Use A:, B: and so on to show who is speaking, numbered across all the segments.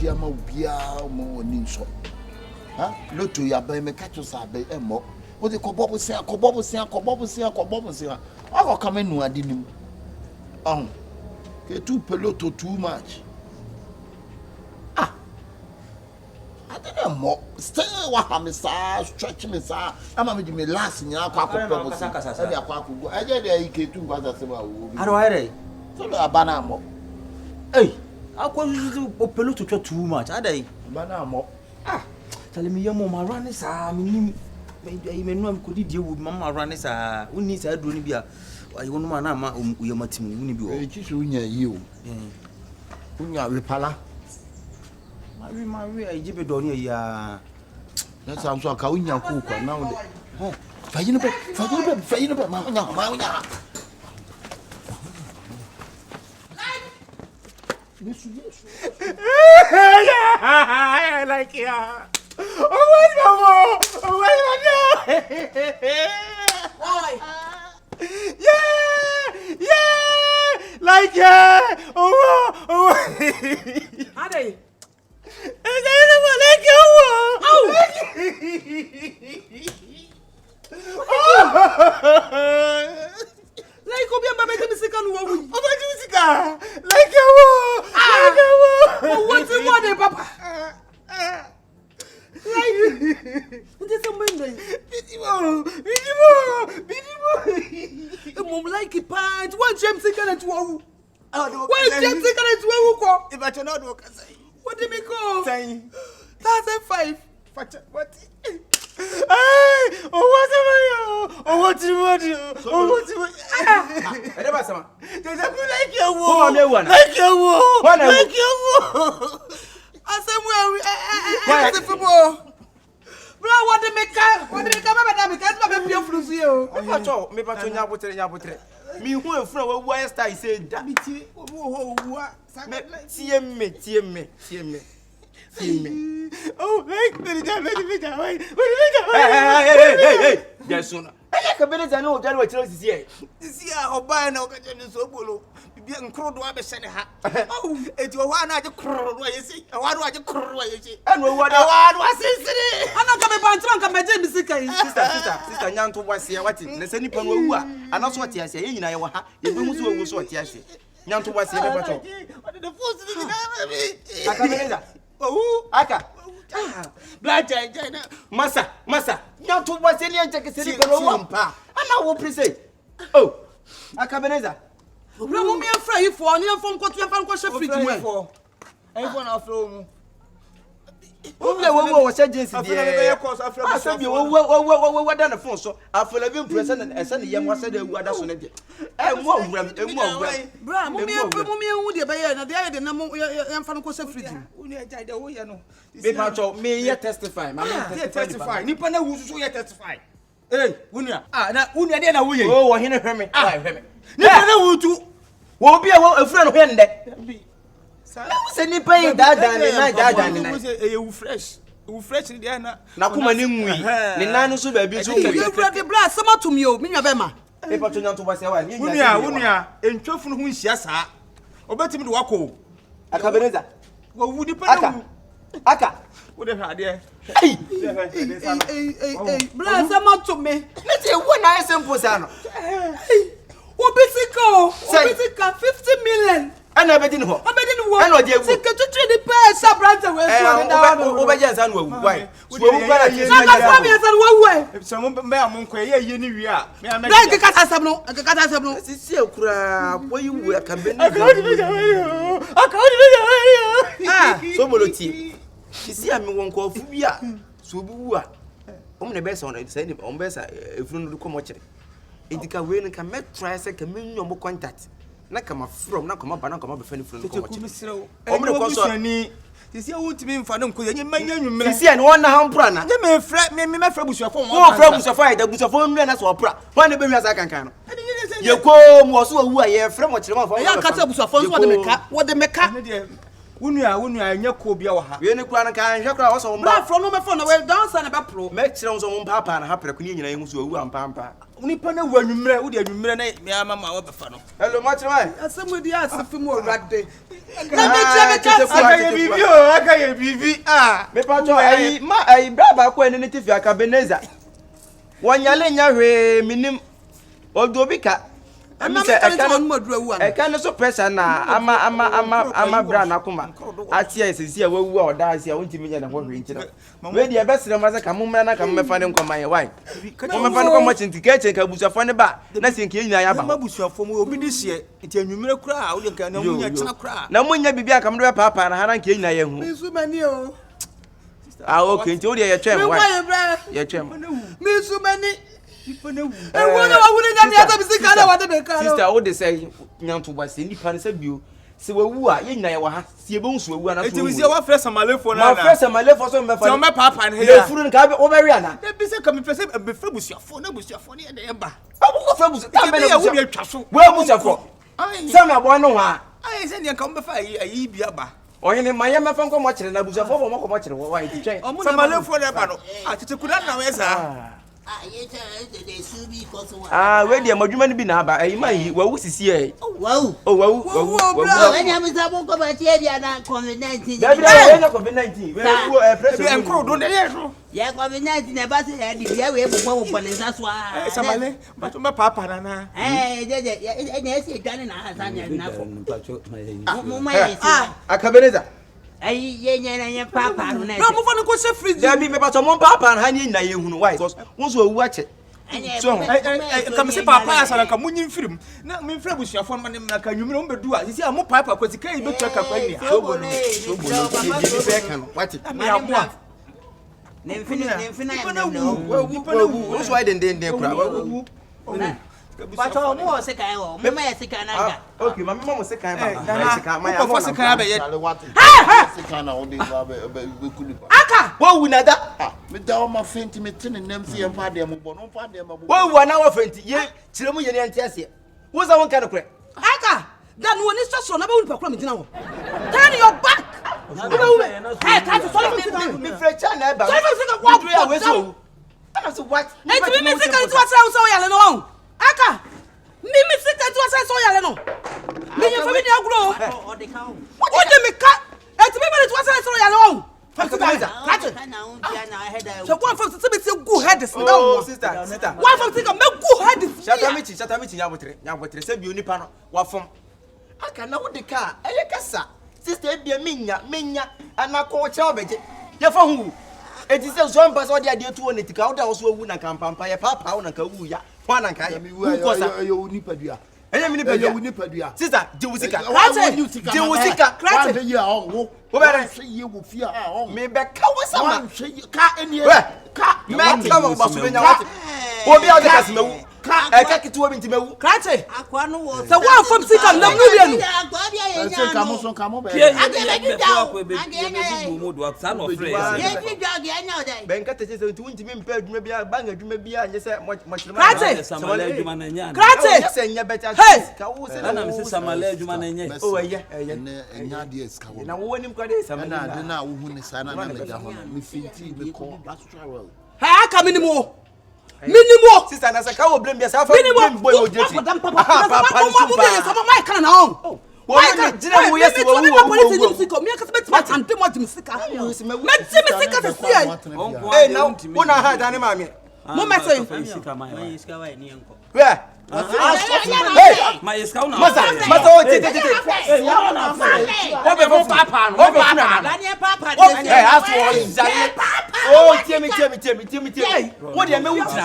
A: diama ubia mo ni nso ha loto ya ba me catch us abe emo wo de kobobo se ako kama nu ade nim ke tu peloto too much I didn't more stay wa hamisa stretch me sa ama me di me last nya akwa kobobo se e de akwa akugo eje de ike tu ngwaza se ba wo bi
B: aro ere
A: so lo abana mo
B: akwa yuzu peloto too much adai
A: abana mo
B: tell me your mama run sa me menu am kodi die wo mama run sa uni sa aduro ni bia ayi wonu ma na ma uyamatimu uni bi wo
A: chi so unya yi o unya we pala
B: Marie ajibe do ni ya
A: na sam so ka unya ku kwa na wo de fayino be ma unya Yes.
B: I like it. Oh my God! Oh my God!
C: Why?
B: Yeah! Like yeah! Oh!
C: Ade.
B: Like Like obi amba me musika no wo. Oba ji musika. Like wo.
C: What you want, papa? Like what is the man? Bidimo. Mom like it pant. One James can to wo. One James can to wo ko.
B: If I cannot work say.
C: What do me call?
B: 10,005. What? Hey! Oh, what you want? I never saw. There's a good like you. Like you.
C: I said, where football. Bro, what the make? What the make? Can't be a flu.
B: Me patrol, Yabutre. Me who a friend, why start said, Dabiti, See me. Oh, hey. Yes, sooner. Akabenazer no January this year. This year, Obana no Sobolo. Be uncrowed to have a send ha. Oh, it's your one I just crow, you see. I want to crow, you see. And what I was saying. I'm not coming back to my sister, young to was here. What is the same people who are? And also what you say, you know, you do what you say. Young to was here. What did the first Akabenazer? Oh, Aka. Black China. Massa. Young to was any and take a city. I'm not what to say. Oh, Akabenazer.
C: Bro, me afraid for any phone call to phone call free for.
B: Everyone off room. Oh, was agency. I said, what done a phone so I feel a present and send the young was said, what does it? And more,
C: bro, me by the other number and phone call free.
B: Me testify. Testify. Nippon who's testify. Hey, Unia. Now Unia then away. Oh, he never me. Nippon too. Won't be a friend of him that. Say ni pay that than fresh Indiana. Na kuma ni ngui. Ni nanu so ba bi so ngui.
C: You ready blast some to me o, me bema.
B: Paper to nyanto ba se wa. Unia, entwofo no ho nhia saa. Obetimi de wako. Akabenazer. Wo wudi pa na. Aka. Wo de hwa de. Hey.
C: Blast some to me.
B: Let's say one nice simple sana.
C: Obisiko 50 million.
B: And I bet in what? And what you
C: to the pay sabrante
B: over Jansan. Why? Some Munque, you knew we are.
C: Like a catasabno,
B: This is where you were. Sobolo tea. You see, I'm one call Fubia. Subua. On the best on it, send him on best if you don't come watch it. It can win and can make try second million more contact. Na kama from na kama bana kama be fani from ko wache o me ko so ni sisi o ntimi mfa no ko yenye manya nwumre sisi an wona ha mpra na me fra me fra busuafo won fra busuafo ai da busuafo nnu na so opra won na be wi asa kankan no ye ko mo so wu a ye fra mo kire ma fa
C: ya kata busuafo so wo de meka
B: wonu anya ko bia wo ha we ne kura na kan hwe kura wo so
C: mba from no me phone na we dancer na be pro
B: me kire so mo papa na ha pre ko ni nyina hu so wu ampa unipa na wu anwumre wo de anwumre na me ama ma wo be fa no hello ma kire mai
C: asamu di asifi mo rade na me je
B: Akaye bibi ah
D: me pato ayi ma ayi braba ko ene ne tifi Akabenazer wonyale nya hwe minim odobika eka no so pressure na ama bra na kuma atia esisi a wawu a oda asia wontimi nya na ho hwe nti no we dia besere ma se ka mumra na ka mefa ne nkoma ye why mo mefa ne nkoma chintika chenka busuafo ne ba na senke nyina ya ba
B: ma busuafo mo obi de sie nti anwumere kura a wo de nka na munya chena kura
D: na munya bibia ka mdo papa na hana nke nyina ye hu
C: Misu mani o.
D: ah okay nti wo de ye twem why ye twem
C: Misu mani. Ewo na wawune nya nya tabi sika na wade be ka.
D: Sister wo de say nyanto ba se nipa ne se bio se wawu a ye nyina ye wa ha se ebe unsu wawu ana so.
B: Eti we se wa fresh Samale phone na.
D: Ma fresh Samale phone so me fa.
B: Se o me papa ne
D: he ya. Le furu nka be o be wi ana.
B: E bi se ka me pese be fa busuafo na busuafo ne ye ba.
D: Abuko fa busu ta be na
B: busu. Ya twa so.
D: We busuafo. Se me abo no ha.
B: Ai se ne ka me fa ayi bia ba.
D: Oyene ma ye me fa nko mo kire na busuafo bo mo ko mo kire wo wa iti twen.
B: Samale phone na ba no. Ah tete kuda na we sa.
D: We dey madwuma ni bi na aba ayi man wawu sisi e
A: Wow.
D: oh wawu
A: When I'm sabon ko ba tie dia na COVID-19.
D: David we na COVID-19 we
B: Bi enkro do na ye so.
A: Ya COVID-19 na ba se ya di dia we bo polisa so a.
B: Samale ba to me papa na.
A: Je na esi dwane na hasan na fo. Mo ma ye si.
D: Akabenazer
A: Ai ye nya na ye papa no na.
C: No mo fa no ko se fridge.
D: David me ba to mo papa na hanye na ye hunu why because won so wawu ache so
B: ka me se papa ya sala ka munyin firim na me mfra busuafo ma ne na ka nwumere o bedu a sisi a mo papa kwati kai be twa ka kwani
D: Sobolo bi be kan what
B: me aboa
A: Nemfina no.
D: Wawu so why den kura wawu
A: But mo se kai ho. Me ma ye se kai na ga.
D: okay ma me mo se kan ba se kan ma ya
B: mo se kan ba ye
A: Se kai na o de ba be kuli ba.
C: Aka.
D: wawu na da
A: Me da o ma fenti me tene nem se em fa de mo bo no fa de mo bo.
D: wawu na wa fenti ye kire mu ye ne ante wo za won kan kure
C: Aka. Dan woni so na ba woni pa kura me dina wo. Turn your back. Hey, can't you solve
D: me frecha na ba
C: Solve me sika wa
D: ya we so ana so what
C: Eti mi sika tu asa so yale no. Aka. Mi sika tu asa so yale no. Mi ye fa mi ni agro.
A: O de ka o.
C: O de me ka. Eti mi tu asa so yale no. So one from the good head is
D: oh sister
C: one from the good head is
D: Shata michi nyabotre se bi oni pa no wa fom aka na wo de ka eye kasa sister bia menya anako cha obeje ye fa hu eti se so mpa so de ade tu oni tika wo da wo so wu na kampampa ye papa wo na ka wu ya ho na ka ye ko sa
A: Yo nipadua.
D: enye mi nipadua.
A: Yo nipadua.
D: Sister de wusika
A: De
D: wusika
A: krate ye o wo.
D: Wo bere
A: ye wo fia a o.
D: me be ka wo sama
A: Ka eni
D: ka me ka wo ba so benya wate obi a de kasi mewu ka kitu obi ntimewu
C: Krate
A: akwa no wo.
C: so one from sika na mu bia no
A: Akwa dia ye nya. Ka mo so ka mo be.
E: Ye be do do sa no free.
A: Ye fi dwa ge nya o dai.
D: ben ka te se nti wuntimi mpa adwuma bia ba nga adwuma bia nye se mo
C: Krate
E: Samale adwuma na nya.
C: Krate
D: se nya beta ka wo se
E: Na me se Samale adwuma na nya.
D: o eye
A: Ne nya dia ska wo.
D: na wo nim kwa de Samale
A: Na de na wo hu ne sa na me ga ho. Me finti me ko Australia.
C: ha aka minimo
D: sister na se ka wo blame bia sa fa blame boy o jeti
C: papa so my kana na on
D: why ka jira wo yes wo wo
C: sika me ka se betima tante mo dim sika me sika se sia
D: eh na wo na ha da ne ma me
C: mo message
E: Sika mai.
A: Ska wa ni enko.
D: where hey
E: Ma iska una.
D: masa o tete
E: Ya na free.
D: o be fo papa no o be funa
A: La ni papa
D: oh eh aso o zaye oh tiemi wo de me wutra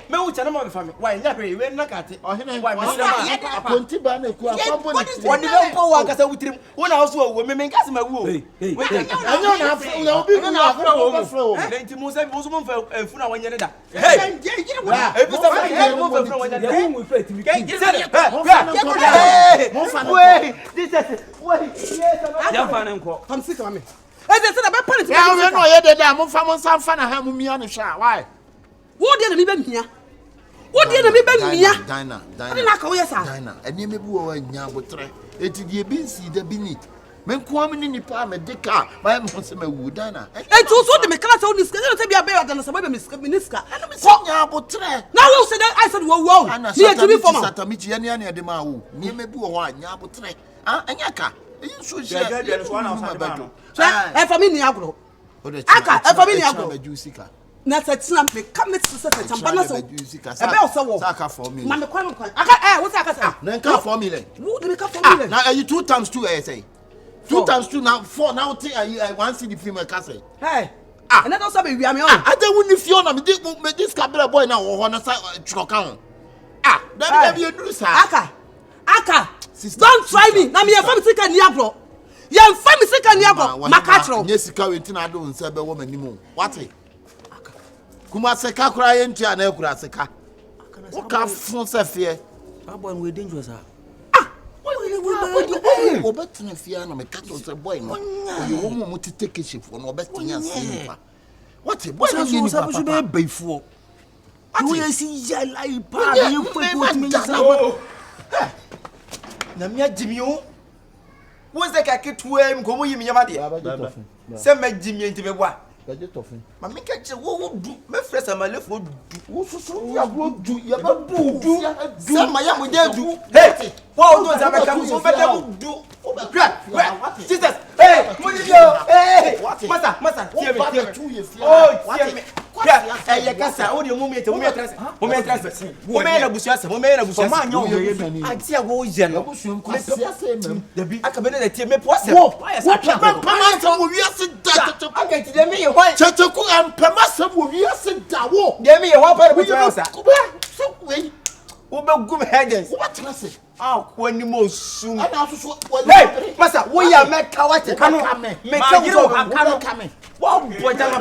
D: me wutra na ma be fa me why nya pe we na kate
A: Ohene.
D: why me sira ma
A: Aponti ba na ku afabo ni.
D: woni be mpo wa kasa wutrim wo na so wo me nkase ma wu o
A: Anyo na afro na obi ku na afro wo.
D: lenti mo se mo so mo fa funa wanya ne da hey e bi sa mo fa funa wanya ne da
E: Mu free TV. Ya fa ne nko.
C: am sika me e de se na be panic
A: Ya we no ye de da mo fa mo san fa na ha mu mia ne hwa why?
C: wo de na mi be mia wo de na mi be mia
A: Dina.
C: ade na ka wo yesa
A: Dina. Eni me bu wo nya botre. Eti die bi nsi da bi ni. Men ko am ni nipa me de ka. Ba mo se ma wu Dina.
C: e tu so de me kala so ni sika no te bia be ya na se be me niska
A: So nya botre.
C: na wo se I said wo
A: Ana
C: ni e tu bi for ma
A: satamichi ya ni de ma wu. Ni me bu wo nya botre. Ah anya ka. You should share.
C: So e fa mi ni agro. Aka e fa mi ni agro. Na satina me come to say chamba na so. E be o se wo.
A: Saka 4 million.
C: Ma me kwa me kwa. Aka what aka say?
A: Na nka 4 million.
C: Wo de me ka 4 million.
A: Now you 2 times 2 say. 2 times 2 now 4 now think I want see the film I can say.
C: Hey. And that also be we am on.
A: I don't want if you na me this cabela boy now wo na say chokan. That be a do sir.
C: Aka. Don't try me. Na me yefam sika ni agro. Yefam sika ni agro. Makatro.
A: Nye sika we ntina do nse be wo manimo. What? Kuma sika kura ye ntia na ekura sika. Wo ka fun se fie.
E: Boy we dangerous
A: Wo betina fie na me kato se boy no. You wo mo take Shifo no betina se pa. What? Boy you
E: so be befuo. You see ya like pa you put me
D: na me agimi o wo se ka ketua m komo yimi yama de se ma agimi enti be boa
A: gaje tofin
D: ma me ka che wo du me frɛ Samale fo du
A: wo susu ya go du ya ba bu du
D: se ma ya mo de du hey wo do za be ka so be de du Jesus hey mo ni yo hey masa tie me oh tie me ya kasa o de mo me trans mo me na busuasa ma anya o ye ati ago je no
A: Dabi
D: Akabenazer tie me po se
A: pama wo wiase da
D: aka ti de me ye hwan
A: Kyekyeku ampama se wo wiase da wo
D: de me ye hwan pa de busuasa
A: so we
D: wo be gum headers
A: what say
D: ko ni mo sum
A: ana so
D: hey masa wo ya me ka wa te
A: kame
D: me ka wo
A: kame
D: wo boja